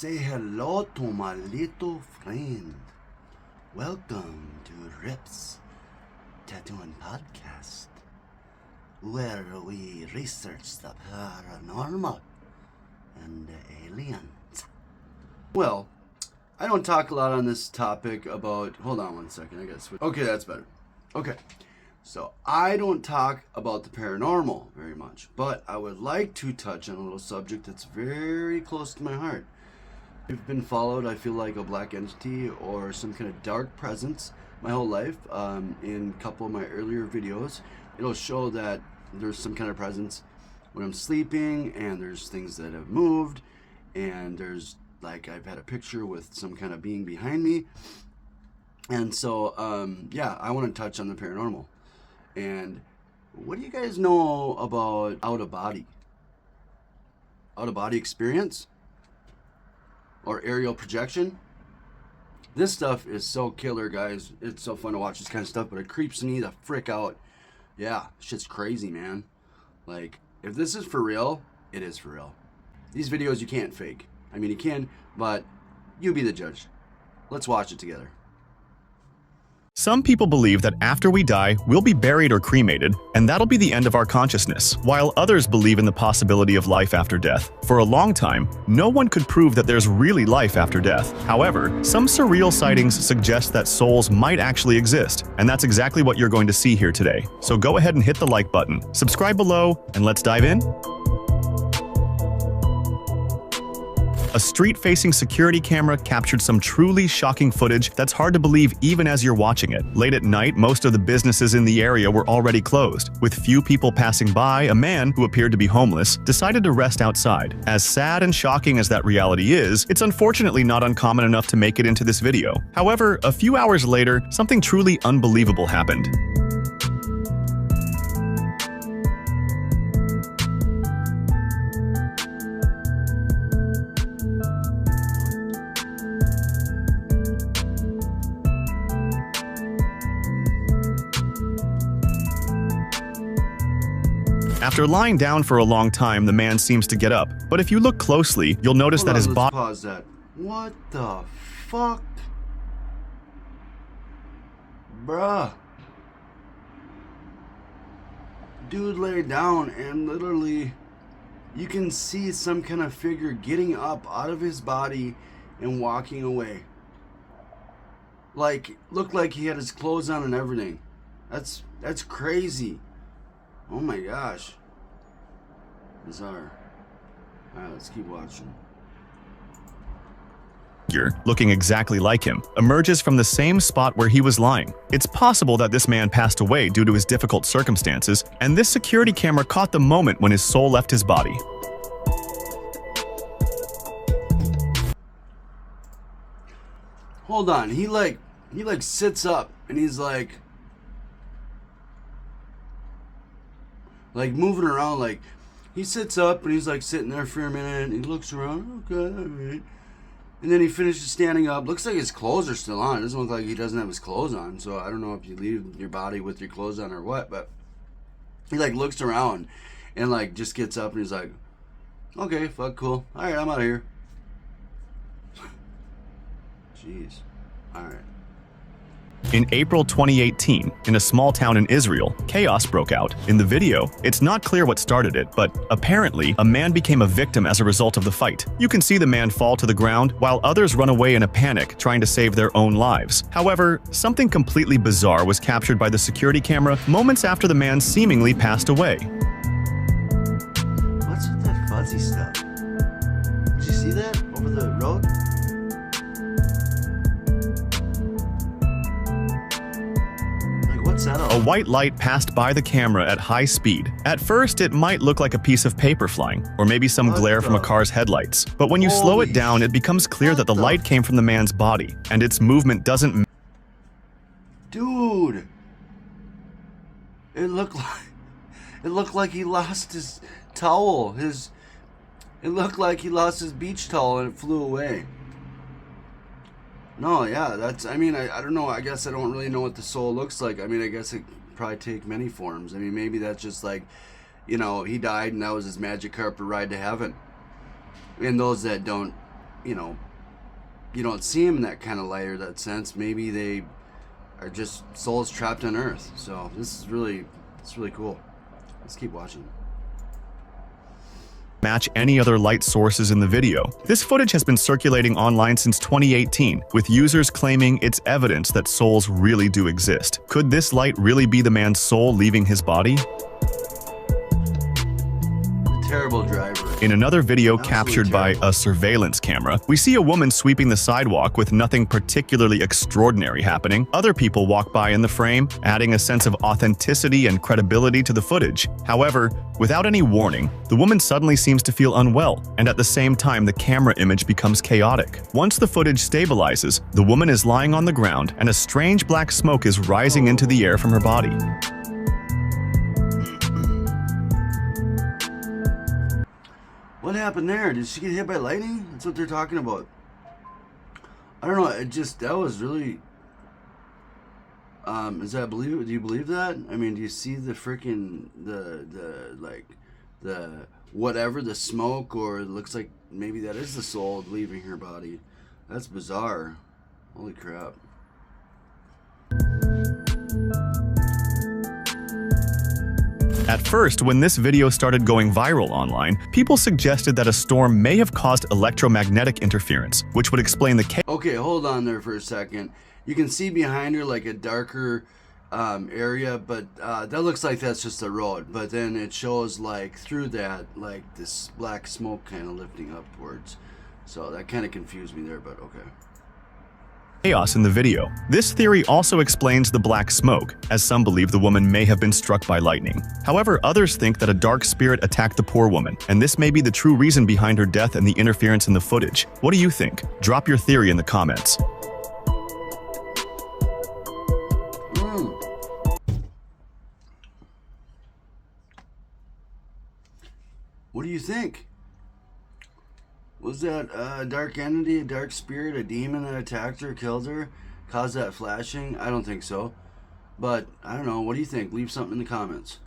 Say hello to my little friend. Welcome to Rips Tattooing Podcast, where we research the paranormal and the aliens. Well, I don't talk a lot on this topic about... Hold on one second, I gotta switch. Okay, that's better. Okay, so I don't talk about the paranormal very much, but I would like to touch on a little subject that's very close to my heart. I've been followed, I feel like, a black entity or some kind of dark presence my whole life. In a couple of my earlier videos, it'll show that there's some kind of presence when I'm sleeping, and there's things that have moved, and there's, like, I've had a picture with some kind of being behind me. And so, yeah, I want to touch on the paranormal. And what do you guys know about out-of-body? Out-of-body experience? Or aerial projection? This stuff is so killer, guys. It's so fun to watch this kind of stuff, but it creeps me the frick out. Yeah, shit's crazy, man. Like, if this is for real, it is for real. These videos you can't fake. I mean, you can, but you be the judge. Let's watch it together. Some people believe that after we die, we'll be buried or cremated, and that'll be the end of our consciousness, while others believe in the possibility of life after death. For a long time, no one could prove that there's really life after death. However, some surreal sightings suggest that souls might actually exist, and that's exactly what you're going to see here today. So go ahead and hit the like button, subscribe below, and let's dive in. A street-facing security camera captured some truly shocking footage that's hard to believe even as you're watching it. Late at night, most of the businesses in the area were already closed. With few people passing by, a man, who appeared to be homeless, decided to rest outside. As sad and shocking as that reality is, it's unfortunately not uncommon enough to make it into this video. However, a few hours later, something truly unbelievable happened. After lying down for a long time, the man seems to get up. But if you look closely, you'll notice that his body... Pause that. What the fuck? Bruh. Dude lay down and literally you can see some kind of figure getting up out of his body and walking away. Like, looked like he had his clothes on and everything. That's crazy. Oh my gosh. Bizarre. Alright, let's keep watching. Looking exactly like him, emerges from the same spot where he was lying. It's possible that this man passed away due to his difficult circumstances, and this security camera caught the moment when his soul left his body. Hold on, he like sits up and he's like moving around, like he sits up and he's like sitting there for a minute and he looks around, okay, all right. And then he finishes standing up. Looks like his clothes are still on. It doesn't look like he doesn't have his clothes on, so I don't know if you leave your body with your clothes on or what, but he like looks around and like just gets up and he's like, okay, fuck, cool, all right, I'm out of here. Jeez. All right. In April 2018, in a small town in Israel, chaos broke out. In the video, it's not clear what started it, but apparently, a man became a victim as a result of the fight. You can see the man fall to the ground, while others run away in a panic, trying to save their own lives. However, something completely bizarre was captured by the security camera moments after the man seemingly passed away. What's with that fuzzy stuff? Did you see that over the road? A white light passed by the camera at high speed. At first, it might look like a piece of paper flying, or maybe some glare from a car's headlights. But when you slow it down, it becomes clear that the light came from the man's body, and its movement doesn't... Dude! It looked like he lost his towel. It looked like he lost his beach towel and it flew away. No, yeah, that's, I mean, I don't know, I guess I don't really know what the soul looks like. I mean, I guess it could probably take many forms. I mean, maybe that's just like, you know, he died and that was his magic carpet ride to heaven. And those that don't you know, you don't see them in that kind of light or that sense. Maybe they are just souls trapped on Earth. So it's really cool. Let's keep watching. Match any other light sources in the video. This footage has been circulating online since 2018, with users claiming it's evidence that souls really do exist. Could this light really be the man's soul leaving his body? Terrible driver. In another video Absolutely captured by terrible. a surveillance camera, we see a woman sweeping the sidewalk with nothing particularly extraordinary happening. Other people walk by in the frame, adding a sense of authenticity and credibility to the footage. However, without any warning, the woman suddenly seems to feel unwell, and at the same time the camera image becomes chaotic. Once the footage stabilizes, the woman is lying on the ground and a strange black smoke is rising into the air from her body. What happened there? Did she get hit by lightning? That's what they're talking about. I don't know. That was really. Is that believe? Do you believe that? I mean, do you see the freaking the whatever, the smoke, or it looks like maybe that is the soul leaving her body? That's bizarre. Holy crap. At first, when this video started going viral online, people suggested that a storm may have caused electromagnetic interference, which would explain the chaos. Okay, hold on there for a second. You can see behind her like a darker area, but that looks like that's just the road. But then it shows like through that, like this black smoke kind of lifting upwards. So that kind of confused me there, but okay. Chaos in the video. This theory also explains the black smoke, as some believe the woman may have been struck by lightning. However, others think that a dark spirit attacked the poor woman, and this may be the true reason behind her death and the interference in the footage. What do you think? Drop your theory in the comments. What do you think? Was that a dark entity, a dark spirit, a demon that attacked her, killed her, caused that flashing? I don't think so. But, I don't know. What do you think? Leave something in the comments.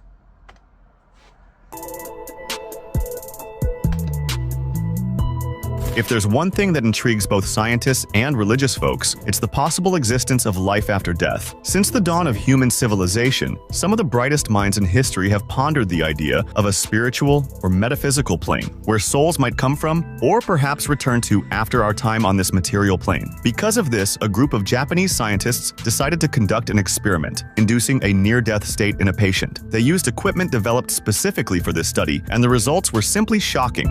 If there's one thing that intrigues both scientists and religious folks, it's the possible existence of life after death. Since the dawn of human civilization, some of the brightest minds in history have pondered the idea of a spiritual or metaphysical plane, where souls might come from or perhaps return to after our time on this material plane. Because of this, a group of Japanese scientists decided to conduct an experiment, inducing a near-death state in a patient. They used equipment developed specifically for this study, and the results were simply shocking.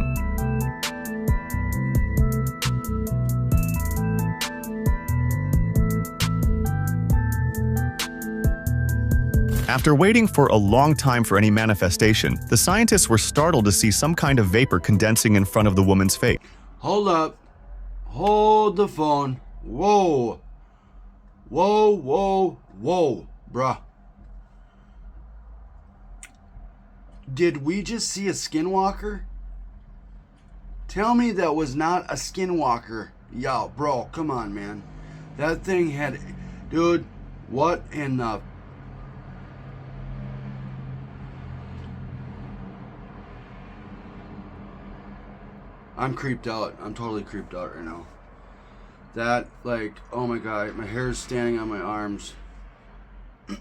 After waiting for a long time for any manifestation, the scientists were startled to see some kind of vapor condensing in front of the woman's face. Hold up. Hold the phone. Whoa. Whoa, whoa, whoa, bruh. Did we just see a skinwalker? Tell me that was not a skinwalker. Yo, bro, come on, man. That thing had... Dude, what in the... I'm creeped out. I'm totally creeped out right now. That, like, oh my god, my hair's standing on my arms.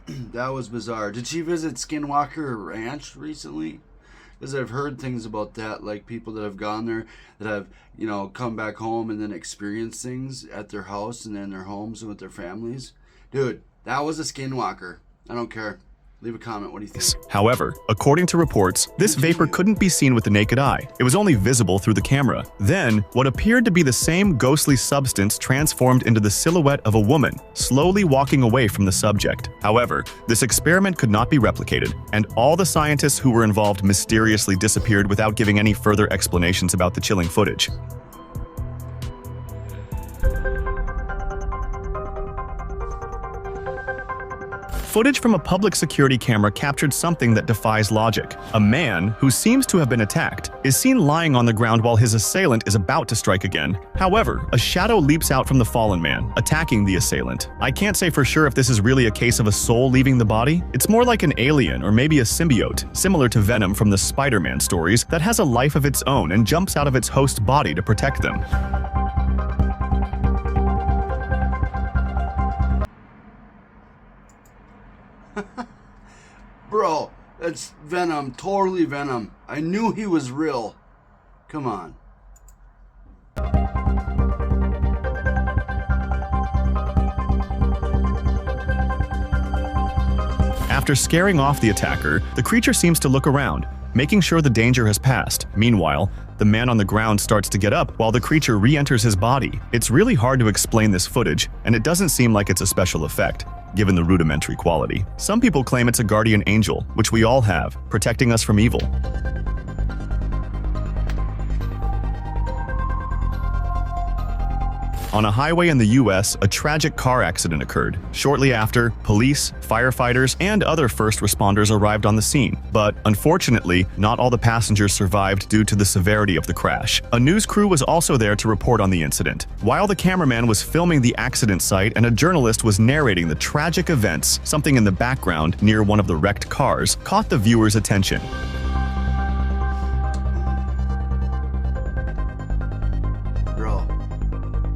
That was bizarre. Did she visit Skinwalker Ranch recently? Because I've heard things about that, like people that have gone there, that have, you know, come back home and then experienced things at their house and in their homes and with their families. Dude, that was a Skinwalker. I don't care. Leave a comment. What do you think? However, according to reports, this vapor couldn't be seen with the naked eye. It was only visible through the camera. Then, what appeared to be the same ghostly substance transformed into the silhouette of a woman, slowly walking away from the subject. However, this experiment could not be replicated, and all the scientists who were involved mysteriously disappeared without giving any further explanations about the chilling footage. Footage from a public security camera captured something that defies logic. A man, who seems to have been attacked, is seen lying on the ground while his assailant is about to strike again. However, a shadow leaps out from the fallen man, attacking the assailant. I can't say for sure if this is really a case of a soul leaving the body. It's more like an alien or maybe a symbiote, similar to Venom from the Spider-Man stories, that has a life of its own and jumps out of its host's body to protect them. That's Venom, totally Venom. I knew he was real. Come on. After scaring off the attacker, the creature seems to look around, making sure the danger has passed. Meanwhile, the man on the ground starts to get up while the creature re-enters his body. It's really hard to explain this footage, and it doesn't seem like it's a special effect, given the rudimentary quality. Some people claim it's a guardian angel, which we all have, protecting us from evil. On a highway in the US, a tragic car accident occurred. Shortly after, police, firefighters, and other first responders arrived on the scene. But unfortunately, not all the passengers survived due to the severity of the crash. A news crew was also there to report on the incident. While the cameraman was filming the accident site and a journalist was narrating the tragic events, something in the background near one of the wrecked cars caught the viewer's attention.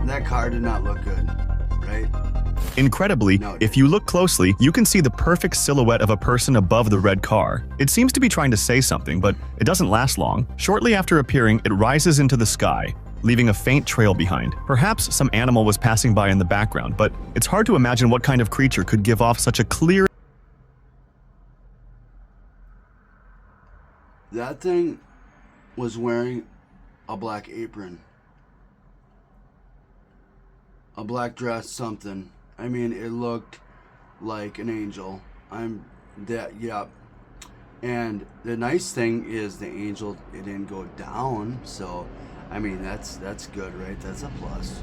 That car did not look good, right? Incredibly, if you look closely, you can see the perfect silhouette of a person above the red car. It seems to be trying to say something, but it doesn't last long. Shortly after appearing, it rises into the sky, leaving a faint trail behind. Perhaps some animal was passing by in the background, but it's hard to imagine what kind of creature could give off such a clear... That thing was wearing a black apron. A black dress, something. I mean, it looked like an angel. Yeah. And the nice thing is the angel, it didn't go down. So, I mean, that's good, right? That's a plus.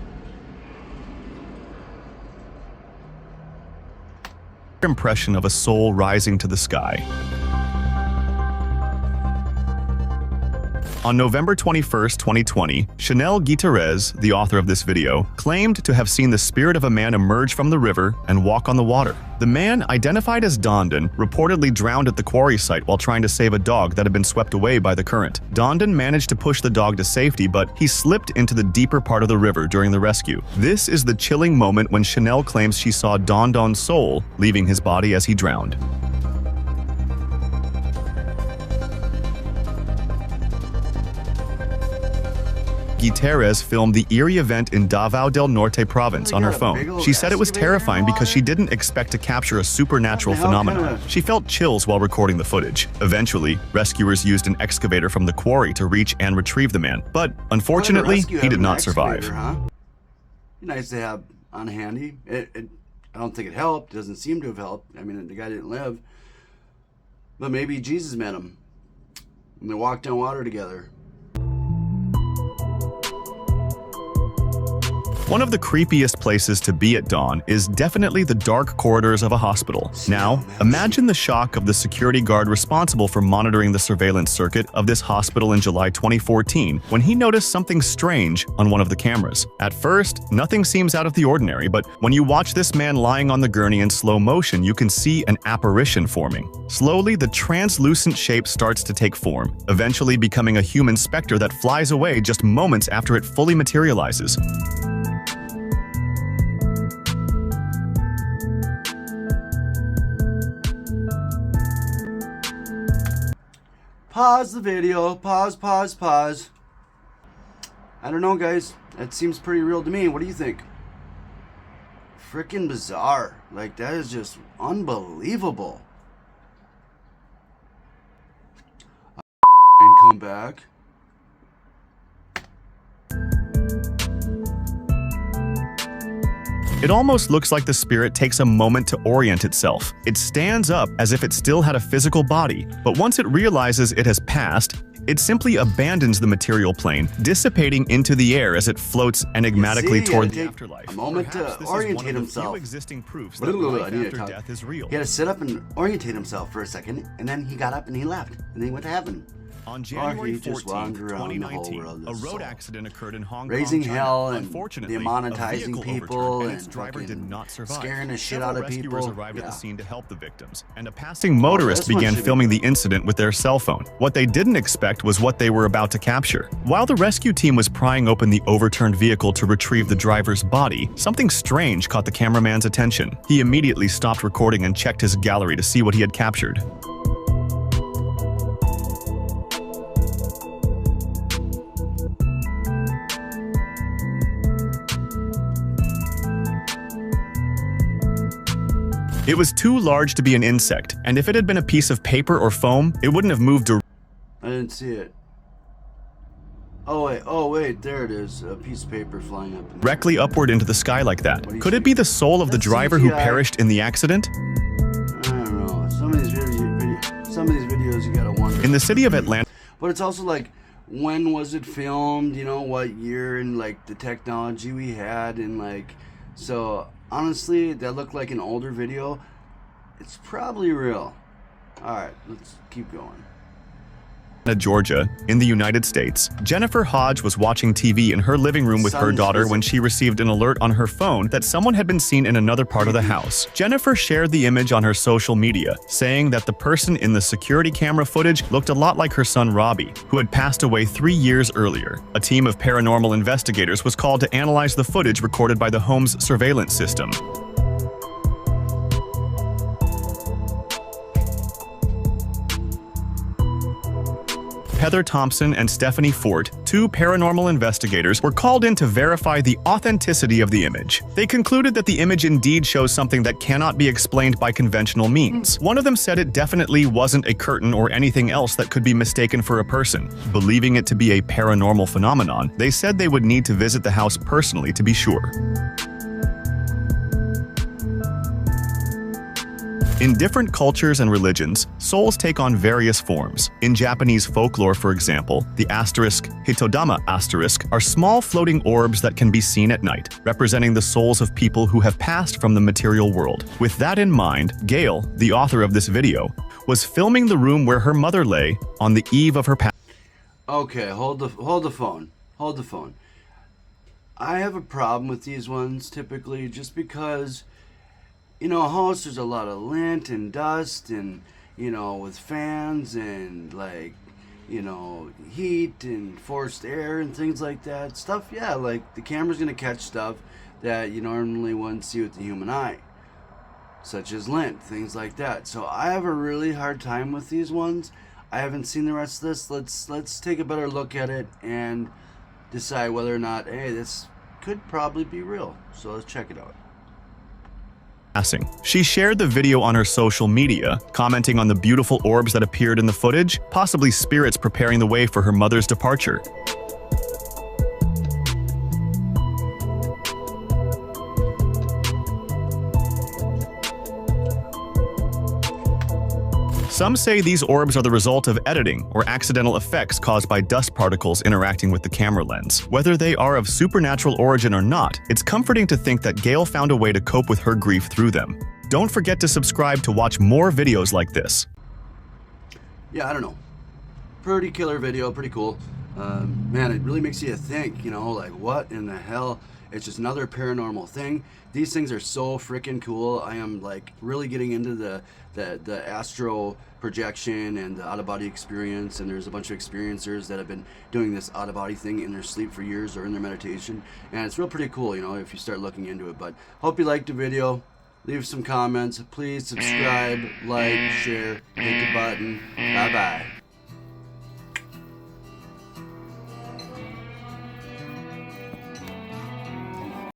Impression of a soul rising to the sky. On November 21, 2020, Chanel Gutierrez, the author of this video, claimed to have seen the spirit of a man emerge from the river and walk on the water. The man, identified as Dondon, reportedly drowned at the quarry site while trying to save a dog that had been swept away by the current. Dondon managed to push the dog to safety, but he slipped into the deeper part of the river during the rescue. This is the chilling moment when Chanel claims she saw Dondon's soul leaving his body as he drowned. Gutierrez filmed the eerie event in Davao del Norte province on her phone. She said it was terrifying because she didn't expect to capture a supernatural phenomenon. She felt chills while recording the footage. Eventually, rescuers used an excavator from the quarry to reach and retrieve the man, but unfortunately, he did not survive. Nice to have on handy. I don't think it helped. It doesn't seem to have helped. I mean, the guy didn't live. But maybe Jesus met him. And they walked on water together. One of the creepiest places to be at dawn is definitely the dark corridors of a hospital. Now, imagine the shock of the security guard responsible for monitoring the surveillance circuit of this hospital in July 2014 when he noticed something strange on one of the cameras. At first, nothing seems out of the ordinary, but when you watch this man lying on the gurney in slow motion, you can see an apparition forming. Slowly, the translucent shape starts to take form, eventually becoming a human specter that flies away just moments after it fully materializes. Pause the video. Pause. I don't know, guys. That seems pretty real to me. What do you think? Freaking bizarre. Like, that is just unbelievable. Come back. It almost looks like the spirit takes a moment to orient itself. It stands up as if it still had a physical body, but once it realizes it has passed, it simply abandons the material plane, dissipating into the air as it floats enigmatically toward the afterlife. A moment to orientate himself. Existing proofs that life after death is real. He had to sit up and orientate himself for a second, and then he got up and he left, and then he went to heaven. On January 14, 2019, a road accident occurred in Hong Kong, raising China. hell and Unfortunately, demonetizing people and and its driver did not survive. scaring the shit Several out of people. rescuers arrived at the scene to help the victims, and a passing motorist began filming the incident with their cell phone. What they didn't expect was what they were about to capture. While the rescue team was prying open the overturned vehicle to retrieve the driver's body, something strange caught the cameraman's attention. He immediately stopped recording and checked his gallery to see what he had captured. It was too large to be an insect, and if it had been a piece of paper or foam, it wouldn't have moved I didn't see it. Oh wait, there it is. A piece of paper flying up. directly upward into the sky like that. Could it be the soul of the driver who perished in the accident? I don't know. Some of these videos you gotta wonder. In the city of Atlanta, But it's also like, when was it filmed? You know, what year, and like the technology we had, and like, so honestly, that looked like an older video. It's probably real. All right, let's keep going. Georgia, in the United States, Jennifer Hodge was watching TV in her living room with her daughter when she received an alert on her phone that someone had been seen in another part of the house. Jennifer shared the image on her social media, saying that the person in the security camera footage looked a lot like her son Robbie, who had passed away 3 years earlier. A team of paranormal investigators was called to analyze the footage recorded by the home's surveillance system. Heather Thompson and Stephanie Fort, two paranormal investigators, were called in to verify the authenticity of the image. They concluded that the image indeed shows something that cannot be explained by conventional means. One of them said it definitely wasn't a curtain or anything else that could be mistaken for a person. Believing it to be a paranormal phenomenon, they said they would need to visit the house personally to be sure. In different cultures and religions, souls take on various forms. In Japanese folklore, for example, the asterisk, Hitodama asterisk, are small floating orbs that can be seen at night, representing the souls of people who have passed from the material world. With that in mind, Gail, the author of this video, was filming the room where her mother lay on the eve of her passing. Okay, hold the phone. Hold the phone. I have a problem with these ones typically, just because, you know, a house, there's a lot of lint and dust, and, you know, with fans and, like, you know, heat and forced air and things like that. Stuff, yeah, like, the camera's gonna catch stuff that you normally wouldn't see with the human eye, such as lint, things like that. So I have a really hard time with these ones. I haven't seen the rest of this. Let's take a better look at it and decide whether or not, hey, this could probably be real. So let's check it out. She shared the video on her social media, commenting on the beautiful orbs that appeared in the footage, possibly spirits preparing the way for her mother's departure. Some say these orbs are the result of editing or accidental effects caused by dust particles interacting with the camera lens. Whether they are of supernatural origin or not, it's comforting to think that Gail found a way to cope with her grief through them. Don't forget to subscribe to watch more videos like this. Yeah, I don't know. Pretty killer video, pretty cool. Man, it really makes you think, you know, like, what in the hell? It's just another paranormal thing. These things are so freaking cool. I am, like, really getting into the astro projection and the out-of-body experience, and there's a bunch of experiencers that have been doing this out-of-body thing in their sleep for years or in their meditation, and it's real pretty cool, you know, if you start looking into it. But hope you liked the video. Leave some comments. Please subscribe, like, share, hit the button. Bye-bye.